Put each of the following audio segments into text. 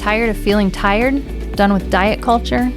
Tired of feeling tired? Done with diet culture?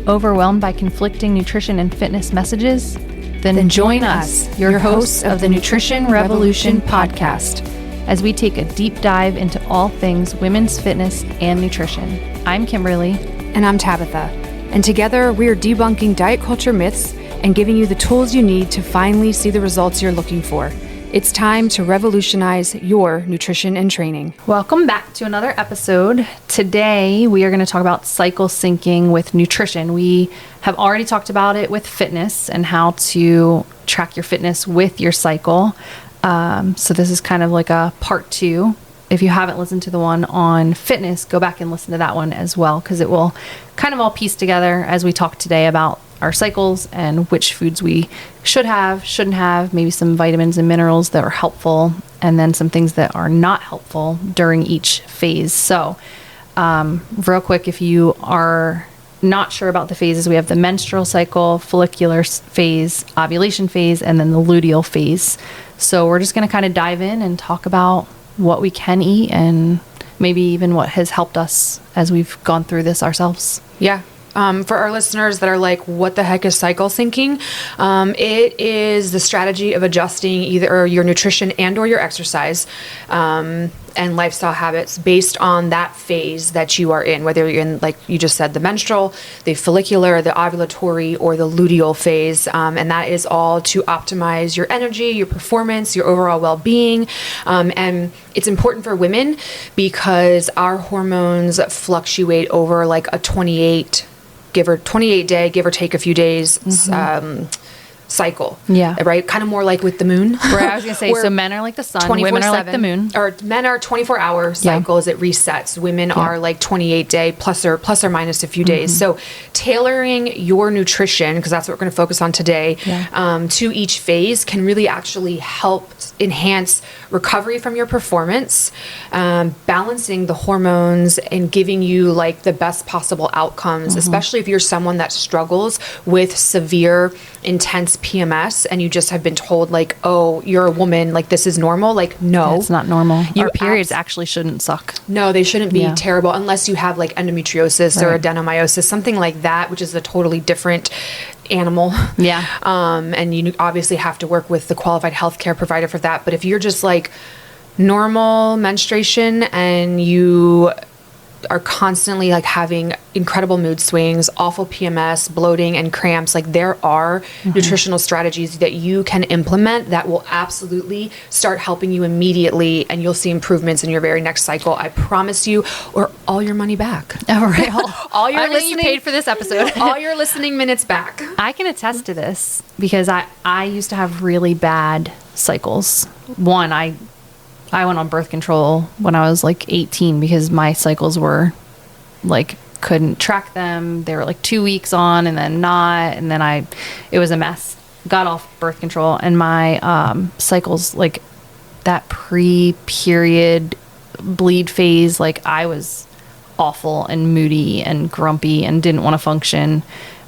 Overwhelmed by conflicting nutrition and fitness messages? Then join us, your hosts of the Nutrition Revolution podcast, as we take a deep dive into all things women's fitness and nutrition. I'm Kimberly. And I'm Tabitha. And together we are debunking diet culture myths and giving you the tools you need to finally see the results you're looking for. It's time to revolutionize your nutrition and training. Welcome back to another episode. Today, we are going to talk about cycle syncing with nutrition. We have already talked about it with fitness and how to track your fitness with your cycle. So this is kind of like a part 2. If you haven't listened to the one on fitness, go back and listen to that one as well, because it will kind of all piece together as we talk today about our cycles and which foods we should have, shouldn't have, maybe some vitamins and minerals that are helpful, and then some things that are not helpful during each phase. So real quick, if you are not sure about the phases, we have the menstrual cycle, follicular phase, ovulation phase, and then the luteal phase. So we're just going to kind of dive in and talk about what we can eat and maybe even what has helped us as we've gone through this ourselves. Yeah. For our listeners that are like, what the heck is cycle syncing? It is the strategy of adjusting either your nutrition and or your exercise and lifestyle habits based on that phase that you are in, whether you're in, like you just said, the menstrual, the follicular, the ovulatory, or the luteal phase. And that is all to optimize your energy, your performance, your overall well-being. And it's important for women because our hormones fluctuate over like a 28 day, give or take a few days, cycle. Yeah. Right? Kind of more like with the moon. Right, I was going to say, so men are like the sun, women are like the moon. Or men are 24-hour cycles, it resets. Women are like 28 day plus or minus a few days. So tailoring your nutrition, because that's what we're going to focus on today, to each phase can really actually help enhance recovery from your performance, balancing the hormones and giving you like the best possible outcomes, especially if you're someone that struggles with severe, intense PMS and you just have been told like, oh, you're a woman, like this is normal. Like, no, it's not normal. Your periods actually shouldn't suck. No, they shouldn't be terrible unless you have like endometriosis or adenomyosis, something like that, which is a totally different animal. Yeah. And you obviously have to work with the qualified healthcare provider for that. But if you're just like normal menstruation and you are constantly like having incredible mood swings, awful PMS, bloating, and cramps, like there are nutritional strategies that you can implement that will absolutely start helping you immediately, and you'll see improvements in your very next cycle. I promise you, or all your money back. All right. All your listening, you paid for this episode. All your listening minutes back. I can attest to this because I used to have really bad cycles. One, I went on birth control when I was like 18 because my cycles were like, couldn't track them. They were like 2 weeks on and then not. And then it was a mess. Got off birth control and my cycles, like that pre-period bleed phase, like I was awful and moody and grumpy and didn't want to function.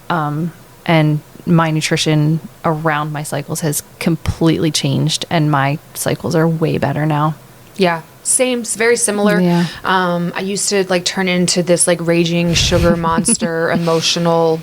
And my nutrition around my cycles has completely changed and my cycles are way better now. Yeah. Same, very similar. Yeah. I used to like turn into this like raging sugar monster, emotional.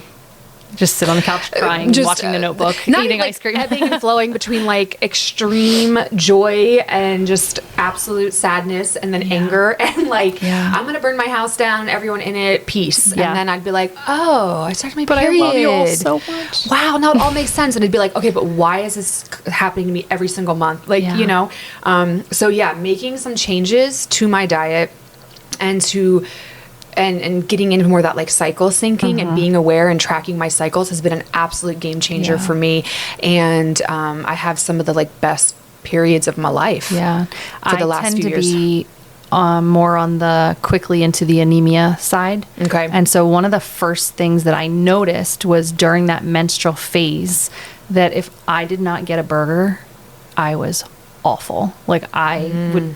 Just sit on the couch crying, watching The Notebook, eating ice cream. Ebbing and flowing between like extreme joy and just absolute sadness and then anger and like, I'm going to burn my house down, everyone in it, peace. And then I'd be like, oh, I started my period. I love you all so much. Wow, now it all makes sense. And it'd be like, okay, but why is this happening to me every single month? Like, you know? So yeah, making some changes to my diet and to... And getting into more of that like cycle syncing and being aware and tracking my cycles has been an absolute game changer for me. And I have some of the like best periods of my life. For the last few years. I tend to be more on the quickly into the anemia side. Okay. And so one of the first things that I noticed was during that menstrual phase that if I did not get a burger, I was awful. Like I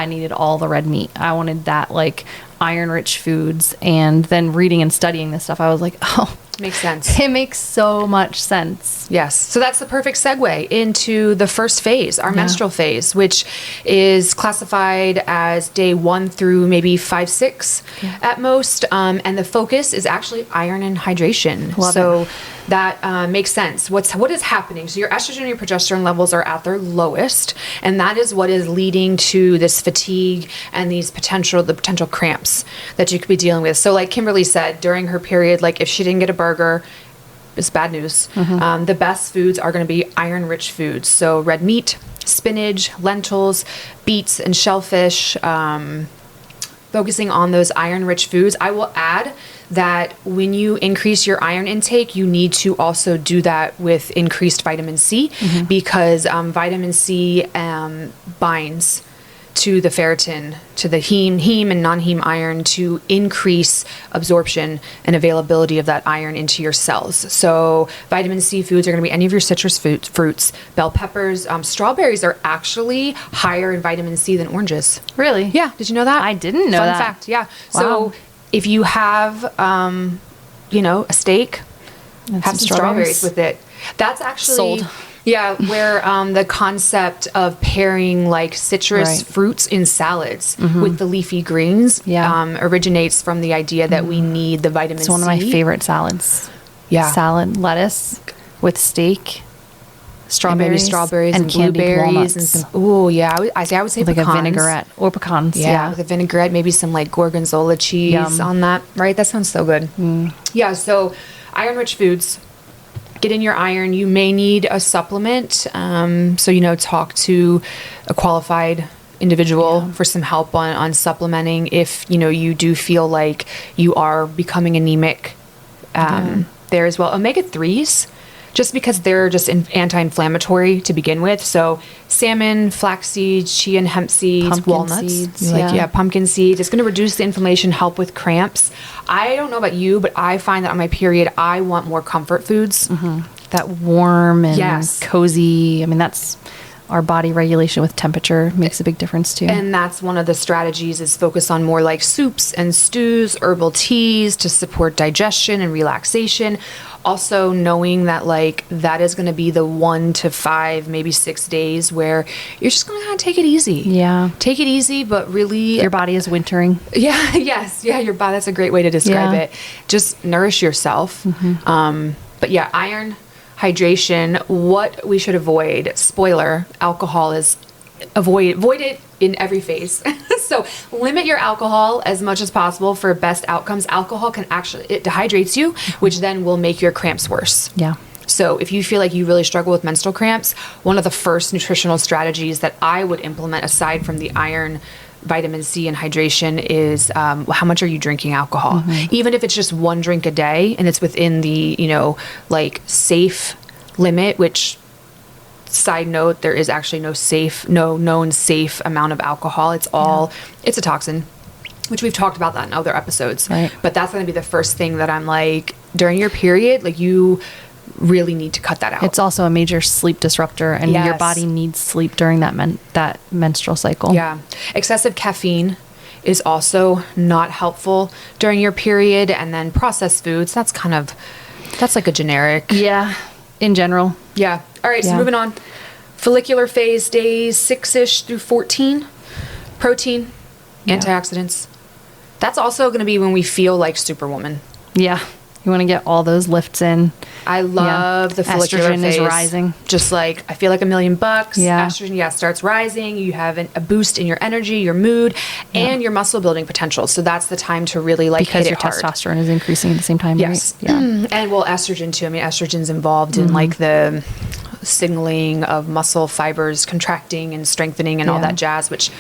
needed all the red meat. I wanted that like iron-rich foods. And then reading and studying this stuff, I was like, oh, Makes sense. It makes so much sense. Yes. So that's the perfect segue into the first phase, our menstrual phase, which is classified as day 1 through maybe 5, 6 at most. And the focus is actually iron and hydration. Love so it. that makes sense. What is happening? So your estrogen and your progesterone levels are at their lowest, and that is what is leading to this fatigue and the potential cramps that you could be dealing with. So like Kimberly said, during her period, like if she didn't get a burger, it's bad news. The best foods are going to be iron-rich foods. So red meat, spinach, lentils, beets, and shellfish. Focusing on those iron-rich foods. I will add that when you increase your iron intake, you need to also do that with increased vitamin C because vitamin C binds to the ferritin, to the heme and non-heme iron to increase absorption and availability of that iron into your cells. So vitamin C foods are going to be any of your citrus fruits, bell peppers. Strawberries are actually higher in vitamin C than oranges. Really? Yeah. Did you know that? I didn't know that. Fun fact. Yeah. Wow. So if you have, a steak, And have some strawberries with it. That's actually Sold. Yeah, where the concept of pairing like citrus fruits in salads with the leafy greens originates from the idea that we need the vitamin C. It's one of my favorite salads. Yeah. Salad, lettuce with steak, strawberries, and maybe strawberries and candied blueberries walnuts. and some, I would say like pecans. a vinaigrette or pecans. Yeah, with a vinaigrette, maybe some like gorgonzola cheese on that. Right, that sounds so good. Yeah, so iron-rich foods. Get in your iron. You may need a supplement. So, talk to a qualified individual for some help on supplementing if, you do feel like you are becoming anemic there as well. Omega-3s, just because they're just anti-inflammatory to begin with. So salmon, flax seeds, chia and hemp seeds, Pumpkin walnuts. seeds, Pumpkin seeds. It's going to reduce the inflammation, help with cramps. I don't know about you, but I find that on my period, I want more comfort foods. That warm and cozy. I mean, that's our body regulation with temperature makes a big difference too. And that's one of the strategies is focus on more like soups and stews, herbal teas to support digestion and relaxation. Also knowing that like that is going to be the 1 to 5, maybe 6 days where you're just going to kind of take it easy. Yeah. Take it easy, but really Your body is wintering. Yeah. Yes. Yeah. Your body. That's a great way to describe it. Just nourish yourself. But yeah, iron, hydration, what we should avoid. Spoiler, alcohol is avoid it in every phase. So limit your alcohol as much as possible for best outcomes. Alcohol can it dehydrates you, which then will make your cramps worse. Yeah. So if you feel like you really struggle with menstrual cramps, one of the first nutritional strategies that I would implement aside from the iron, vitamin C and hydration is how much are you drinking alcohol? Even if it's just 1 drink a day and it's within the, safe limit, which side note, there is actually no known safe amount of alcohol. It's it's a toxin, which we've talked about that in other episodes. Right. But that's going to be the first thing that I'm like, during your period, like you really need to cut that out. It's also a major sleep disruptor, and your body needs sleep during that menstrual cycle. Yeah. Excessive caffeine is also not helpful during your period. And then processed foods, that's like a generic. Yeah. In general. Yeah. All right. So moving on. Follicular phase, days 6-ish through 14. Protein, antioxidants. That's also going to be when we feel like Superwoman. Yeah. You want to get all those lifts in. I love the follicular estrogen phase. is rising. Just like, I feel like $1 million. Yeah. Estrogen, starts rising. You have a boost in your energy, your mood, and your muscle building potential. So that's the time to really because hit your it hard. testosterone is increasing at the same time. Yes. Right? Yeah. And estrogen too. I mean, estrogen's involved in like the signaling of muscle fibers contracting and strengthening and all that jazz, which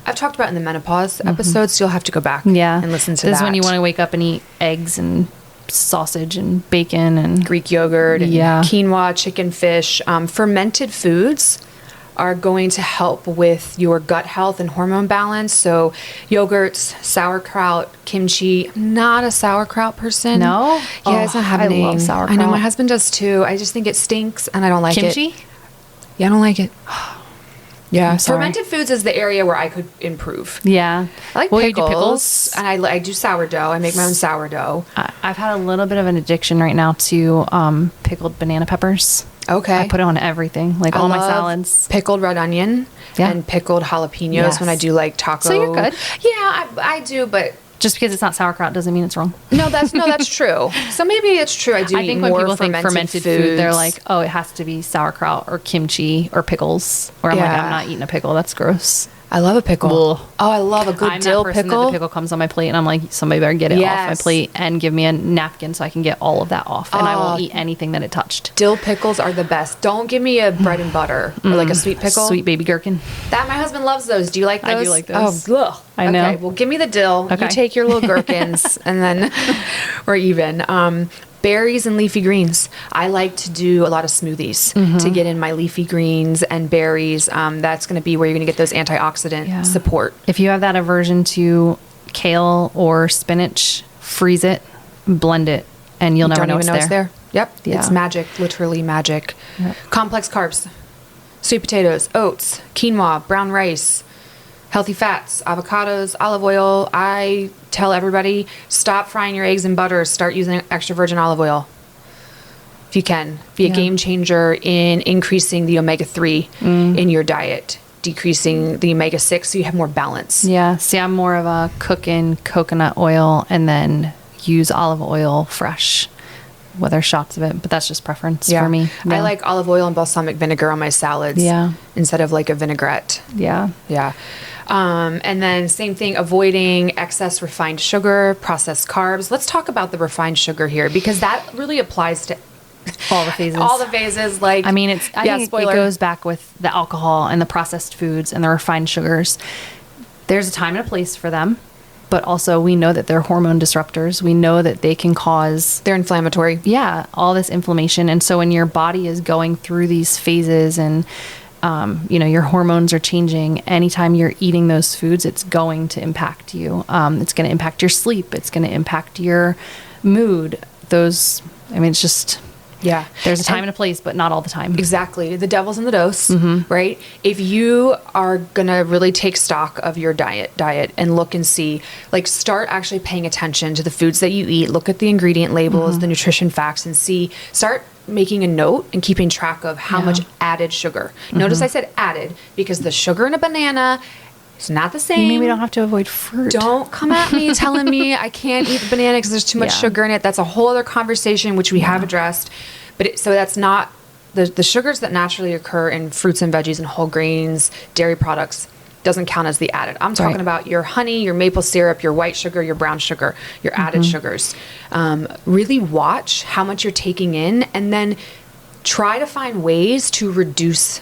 I've talked about in the menopause episodes. So you'll have to go back and listen to that. This is when you want to wake up and eat eggs and sausage and bacon and Greek yogurt and quinoa, chicken, fish. Fermented foods are going to help with your gut health and hormone balance. So yogurts, sauerkraut, kimchi. Not a sauerkraut person. No? Yeah, it's not happening. I love sauerkraut. I know, my husband does too. I just think it stinks and I don't like it. Kimchi? Yeah, I don't like it. Yeah. I'm sorry. Fermented foods is the area where I could improve. Yeah. I like Well, you pickles, do pickles. and I do sourdough. I make my own sourdough. I've had a little bit of an addiction right now to pickled banana peppers. Okay. I put it on everything, like all my salads. Pickled red onion and pickled jalapenos when I do like taco. So you're good. Yeah, I do, but just because it's not sauerkraut doesn't mean it's wrong. No, that's true. So maybe it's true. I think when more people think fermented food, they're like, oh, it has to be sauerkraut or kimchi or pickles. Or I'm like, I'm not eating a pickle. That's gross. I love a pickle. Ugh. Oh, I love a good I'm dill that person pickle. That the pickle comes on my plate, and I'm like, somebody better get it off my plate and give me a napkin so I can get all of that off, and I won't eat anything that it touched. Dill pickles are the best. Don't give me a bread and butter or like a sweet pickle. Sweet baby gherkin. That my husband loves those. Do you like those? I do like those. Oh, ugh. I know. Okay, well, give me the dill. Okay. You take your little gherkins, and then we're even. Berries and leafy greens. I like to do a lot of smoothies to get in my leafy greens and berries. That's going to be where you're going to get those antioxidant support. If you have that aversion to kale or spinach, freeze it, blend it, and you'll never know it's there. Yep. Yeah. It's magic, literally magic. Yep. Complex carbs, sweet potatoes, oats, quinoa, brown rice, healthy fats, avocados, olive oil. I tell everybody, stop frying your eggs in butter. Start using extra virgin olive oil. If you can. Be a game changer in increasing the omega-3 in your diet, decreasing the omega-6 so you have more balance. Yeah. See, I'm more of a cook in coconut oil and then use olive oil fresh, whether shots of it, but that's just preference for me. Yeah. I like olive oil and balsamic vinegar on my salads instead of like a vinaigrette. Yeah. Yeah. And then same thing, avoiding excess refined sugar, processed carbs. Let's talk about the refined sugar here because that really applies to all the phases. All the phases. Like, I mean, I think it goes back with the alcohol and the processed foods and the refined sugars. There's a time and a place for them, but also we know that they're hormone disruptors. We know that they can cause... They're inflammatory. Yeah, all this inflammation. And so when your body is going through these phases and, your hormones are changing, anytime you're eating those foods, it's going to impact you. It's going to impact your sleep. It's going to impact your mood. It's just... Yeah. There's a time and a place, but not all the time. Exactly. The devil's in the dose, right? If you are going to really take stock of your diet and look and see, like start actually paying attention to the foods that you eat, look at the ingredient labels, the nutrition facts, and start making a note and keeping track of how much added sugar. Notice I said added because the sugar in a banana is not the same. You mean we don't have to avoid fruit? Don't come at me telling me I can't eat the banana because there's too much sugar in it. That's a whole other conversation, which we have addressed. But so that's not the sugars that naturally occur in fruits and veggies and whole grains, dairy products, doesn't count as the added. I'm talking about your honey, your maple syrup, your white sugar, your brown sugar, your added sugars. Really watch how much you're taking in and then try to find ways to reduce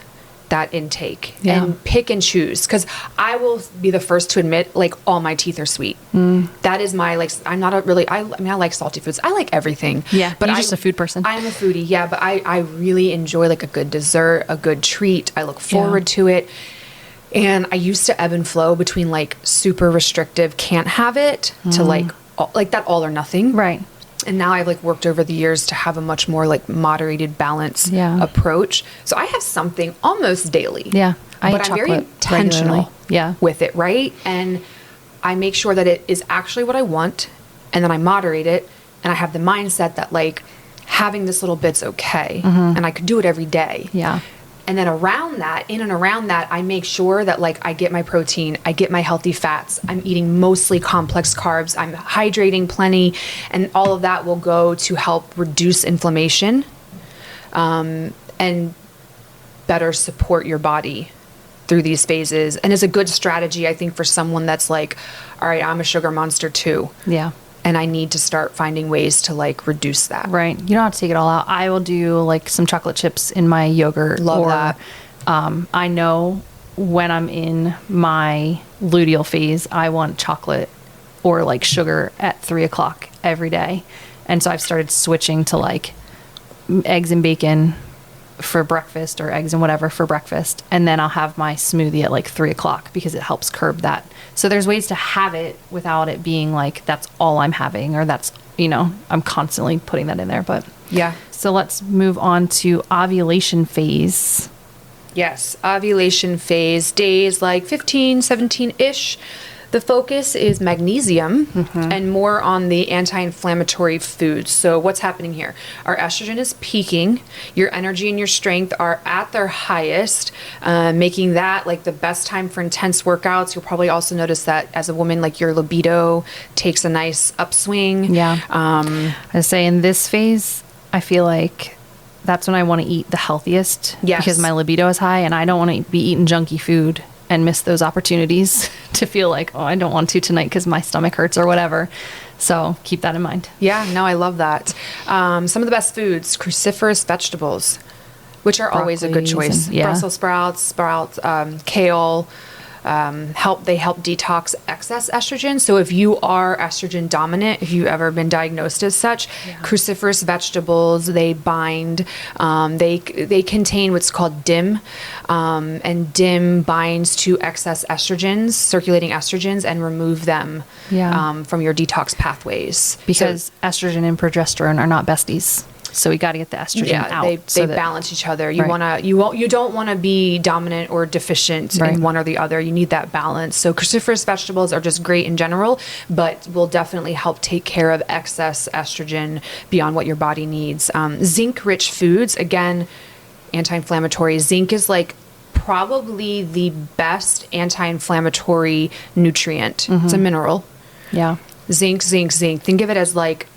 that intake and pick and choose. Because I will be the first to admit, like, all my teeth are sweet. That is my, like, I'm not a really, I like salty foods. I like everything. Yeah, but you're just a food person. I'm a foodie, yeah, but I really enjoy, like, a good dessert, a good treat. I look forward to it. And I used to ebb and flow between, like, super restrictive, can't have it, to, like that all or nothing. Right. And now I've like worked over the years to have a much more like moderated balance approach. So I have something almost daily. Yeah. But I'm very intentional with it, right? And I make sure that it is actually what I want and then I moderate it and I have the mindset that like having this little bit's okay and I could do it every day. Yeah. And then around that, in and around that, I make sure that like I get my protein, I get my healthy fats, I'm eating mostly complex carbs, I'm hydrating plenty, and all of that will go to help reduce inflammation and better support your body through these phases. And is a good strategy, I think, for someone that's like, all right, I'm a sugar monster too. Yeah. And I need to start finding ways to like reduce that. Right. You don't have to take it all out. I will do like some chocolate chips in my yogurt. Love that. I know when I'm in my luteal phase, I want chocolate or like sugar at 3:00 every day. And so I've started switching to like eggs and bacon for breakfast or eggs and whatever for breakfast. And then I'll have my smoothie at like 3:00 because it helps curb that. So there's ways to have it without it being like, that's all I'm having, or that's, I'm constantly putting that in there. But yeah. So let's move on to ovulation phase. Yes, ovulation phase, days like 15, 17-ish. The focus is magnesium and more on the anti-inflammatory foods. So what's happening here? Our estrogen is peaking. Your energy and your strength are at their highest, making that like the best time for intense workouts. You'll probably also notice that as a woman, like your libido takes a nice upswing. Yeah. I say in this phase, I feel like that's when I want to eat the healthiest. Yes. Because my libido is high and I don't want to be eating junky food and miss those opportunities to feel like, oh, I don't want to tonight because my stomach hurts or whatever. So keep that in mind. Yeah, no, I love that. Some of the best foods, cruciferous vegetables, which are always a good choice. And, yeah. Brussels sprouts, kale, they help detox excess estrogen. So if you are estrogen dominant, if you've ever been diagnosed as such, cruciferous vegetables, they bind, they contain what's called DIM, and DIM binds to excess estrogens, circulating estrogens, and remove them from your detox pathways. Because estrogen and progesterone are not besties. So we got to get the estrogen out. They balance each other. You don't want to be dominant or deficient in one or the other. You need that balance. So cruciferous vegetables are just great in general, but will definitely help take care of excess estrogen beyond what your body needs. Zinc-rich foods, again, anti-inflammatory. Zinc is like probably the best anti-inflammatory nutrient. It's a mineral. Yeah. Zinc. Think of it as like,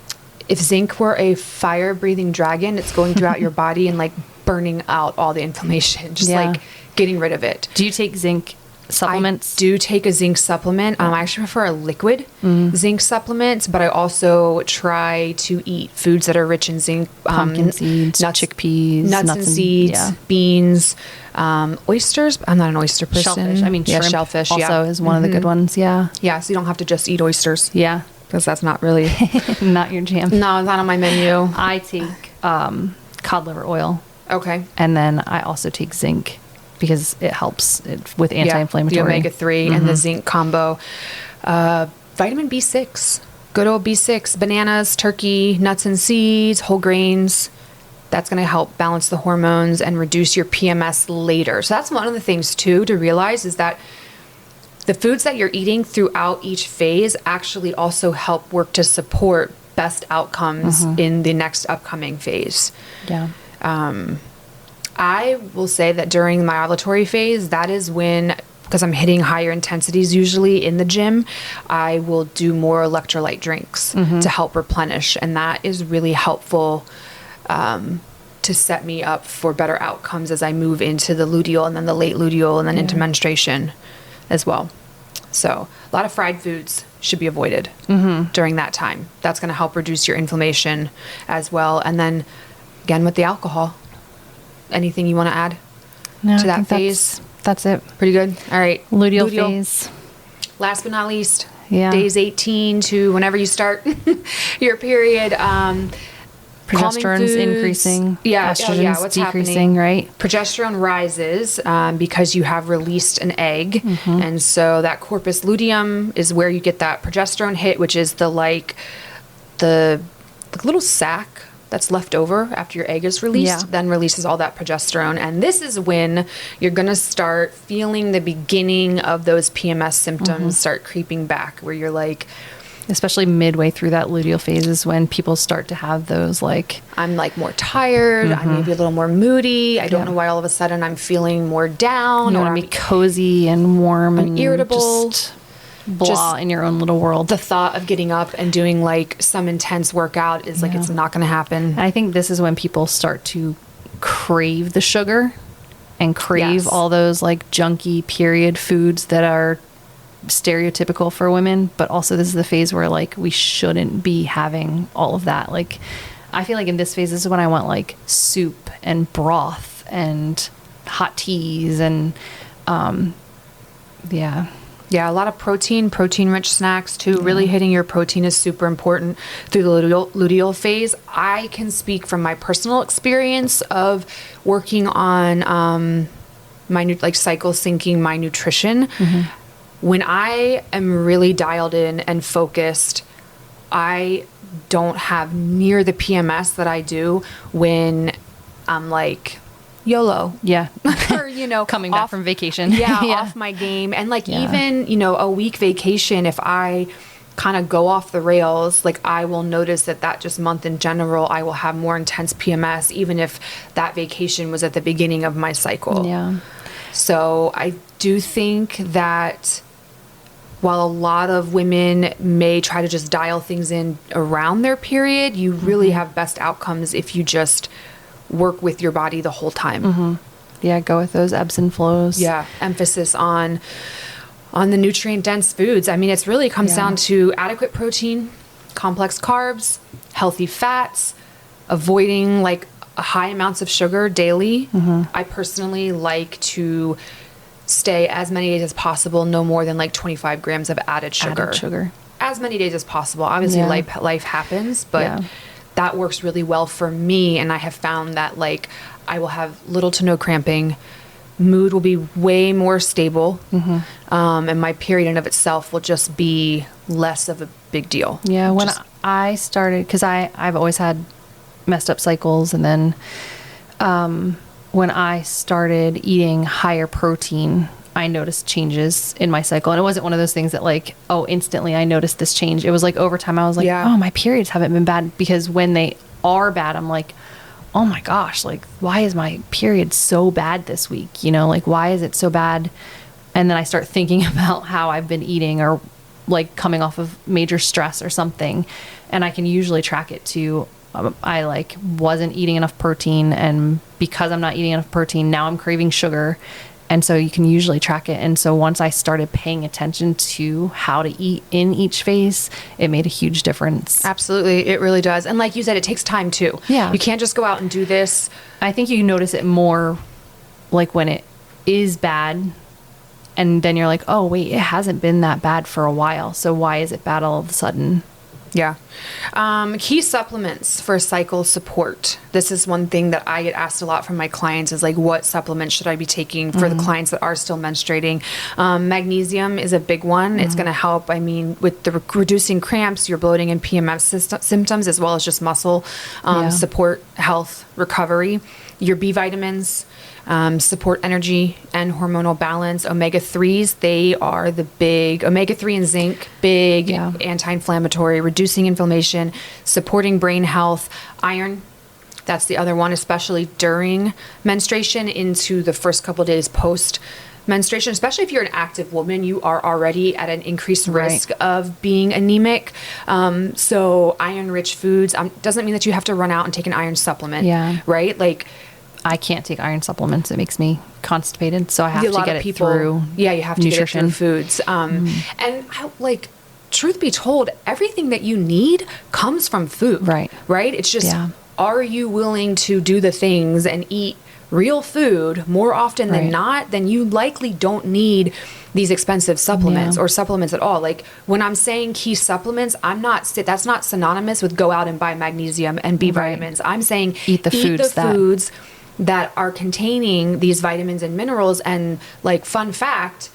if zinc were a fire-breathing dragon, it's going throughout your body and like burning out all the inflammation, just like getting rid of it. Do you take zinc supplements? I do take a zinc supplement. I actually prefer a liquid zinc supplement, but I also try to eat foods that are rich in zinc. Pumpkin seeds, nuts, chickpeas, nuts and seeds, beans, oysters. I'm not an oyster person. Shellfish. I mean, shrimp shellfish also is one of the good ones. Yeah. Yeah, so you don't have to just eat oysters. Yeah. Because that's not really... not your jam. No, it's not on my menu. I take cod liver oil. Okay. And then I also take zinc because it helps with anti-inflammatory. The omega-3 and the zinc combo. Vitamin B6. Good old B6. Bananas, turkey, nuts and seeds, whole grains. That's going to help balance the hormones and reduce your PMS later. So that's one of the things, too, to realize is that the foods that you're eating throughout each phase actually also help work to support best outcomes in the next upcoming phase. Yeah. I will say that during my ovulatory phase, that is when, because I'm hitting higher intensities usually in the gym, I will do more electrolyte drinks to help replenish. And that is really helpful to set me up for better outcomes as I move into the luteal and then the late luteal and then into menstruation as well. So a lot of fried foods should be avoided during that time. That's going to help reduce your inflammation as well. And then again with the alcohol, anything you want to add to that phase? That's it. Pretty good. All right. Luteal phase. Last but not least, days 18 to whenever you start your period. Progesterone's increasing. Estrogen's what's decreasing, happening? right? Progesterone rises because you have released an egg. And so that corpus luteum is where you get that progesterone hit, which is the little sac that's left over after your egg is released, then releases all that progesterone. And this is when you're going to start feeling the beginning of those PMS symptoms start creeping back, where you're like... Especially midway through that luteal phase is when people start to have those like... I'm like more tired. I may be a little more moody. I don't know why all of a sudden I'm feeling more down. You want to be cozy and warm and irritable. Just blah in your own little world. The thought of getting up and doing like some intense workout is like, it's not going to happen. And I think this is when people start to crave the sugar and crave all those like junky period foods that are stereotypical for women, but also this is the phase where like we shouldn't be having all of that. Like I feel like in this phase, this is when I want like soup and broth and hot teas and a lot of protein rich snacks too. Really hitting your protein is super important through the luteal phase. I can speak from my personal experience of working on my cycle syncing my nutrition. When I am really dialed in and focused, I don't have near the PMS that I do when I'm like YOLO. Yeah. Or, you know, coming back from vacation. Yeah, off my game. And like even, you know, a week vacation, if I kind of go off the rails, like I will notice that just month in general, I will have more intense PMS, even if that vacation was at the beginning of my cycle. Yeah. So I do think that while a lot of women may try to just dial things in around their period, you really have best outcomes if you just work with your body the whole time. Yeah, go with those ebbs and flows. Yeah, emphasis on the nutrient dense foods. I mean, it's really comes down to adequate protein, complex carbs, healthy fats, avoiding like high amounts of sugar daily. I personally like to stay as many days as possible, no more than like 25 grams of added sugar. As many days as possible. Obviously, life happens, but that works really well for me. And I have found that like I will have little to no cramping. Mood will be way more stable. And my period in of itself will just be less of a big deal. Yeah. When I started, because I've always had messed up cycles. And then when I started eating higher protein, I noticed changes in my cycle. And it wasn't one of those things that like, oh, instantly I noticed this change. It was like over time I was like, oh, my periods haven't been bad. Because when they are bad, I'm like, oh my gosh, like, why is my period so bad this week? You know, like, why is it so bad? And then I start thinking about how I've been eating or like coming off of major stress or something. And I can usually track it to, I like wasn't eating enough protein. And because I'm not eating enough protein, now I'm craving sugar. And so you can usually track it. And so once I started paying attention to how to eat in each phase, it made a huge difference. Absolutely. It really does. And like you said, it takes time too. Yeah. You can't just go out and do this. I think you notice it more like when it is bad and then you're like, oh, wait, it hasn't been that bad for a while. So why is it bad all of a sudden? Yeah. Key supplements for cycle support. This is one thing that I get asked a lot from my clients is like, what supplements should I be taking for the clients that are still menstruating? Magnesium is a big one. It's going to help, I mean, with the reducing cramps, your bloating and PMS symptoms, as well as just muscle support, health, recovery. Your B vitamins, support energy and hormonal balance. Omega-3s, they are the big, omega-3 and zinc, big anti-inflammatory, reducing inflammation, supporting brain health. Iron, that's the other one, especially during menstruation into the first couple of days post menstruation, especially if you're an active woman, you are already at an increased risk of being anemic. So iron-rich foods doesn't mean that you have to run out and take an iron supplement, right? Like, I can't take iron supplements. It makes me constipated. So I have to get it through you have to nutrition. get it through foods. And like, truth be told, everything that you need comes from food. Right? It's just, are you willing to do the things and eat real food more often than not? Then you likely don't need these expensive supplements or supplements at all. Like when I'm saying key supplements, that's not synonymous with go out and buy magnesium and B vitamins. I'm saying eat the foods that are containing these vitamins and minerals. And like, fun fact,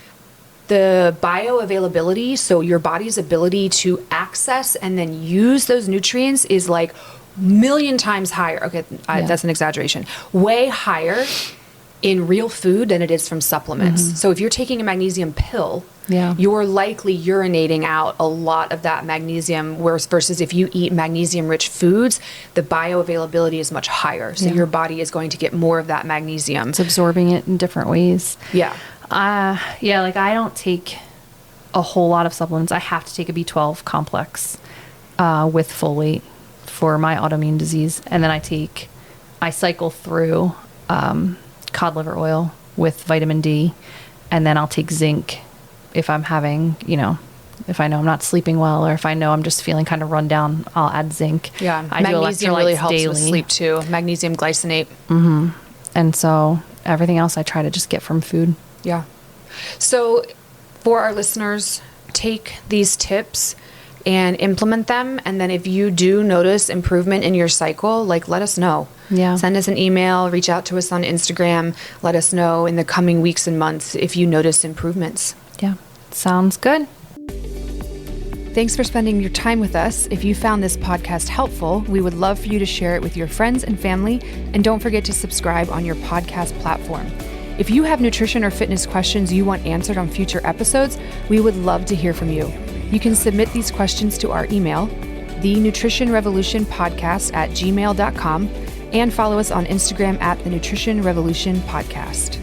the bioavailability, so your body's ability to access and then use those nutrients, is like million times higher. Okay, that's an exaggeration. Way higher in real food than it is from supplements. So if you're taking a magnesium pill, you're likely urinating out a lot of that magnesium, versus if you eat magnesium-rich foods, the bioavailability is much higher. So your body is going to get more of that magnesium. It's absorbing it in different ways. Yeah. Like I don't take a whole lot of supplements. I have to take a B12 complex with folate for my autoimmune disease. And then I cycle through cod liver oil with vitamin D. And then I'll take zinc if I'm having, if I know I'm not sleeping well, or if I know I'm just feeling kind of run down, I'll add zinc. Yeah. I magnesium really helps daily. with sleep too. Magnesium glycinate. And so everything else I try to just get from food. Yeah. So for our listeners, take these tips and implement them. And then if you do notice improvement in your cycle, like, let us know. Yeah. Send us an email, reach out to us on Instagram. Let us know in the coming weeks and months if you notice improvements. Yeah. Sounds good. Thanks for spending your time with us. If you found this podcast helpful, we would love for you to share it with your friends and family, and don't forget to subscribe on your podcast platform. If you have nutrition or fitness questions you want answered on future episodes, we would love to hear from you. You can submit these questions to our email, Thenutritionrevolutionpodcast@gmail.com, and follow us on Instagram at The Nutrition Revolution Podcast.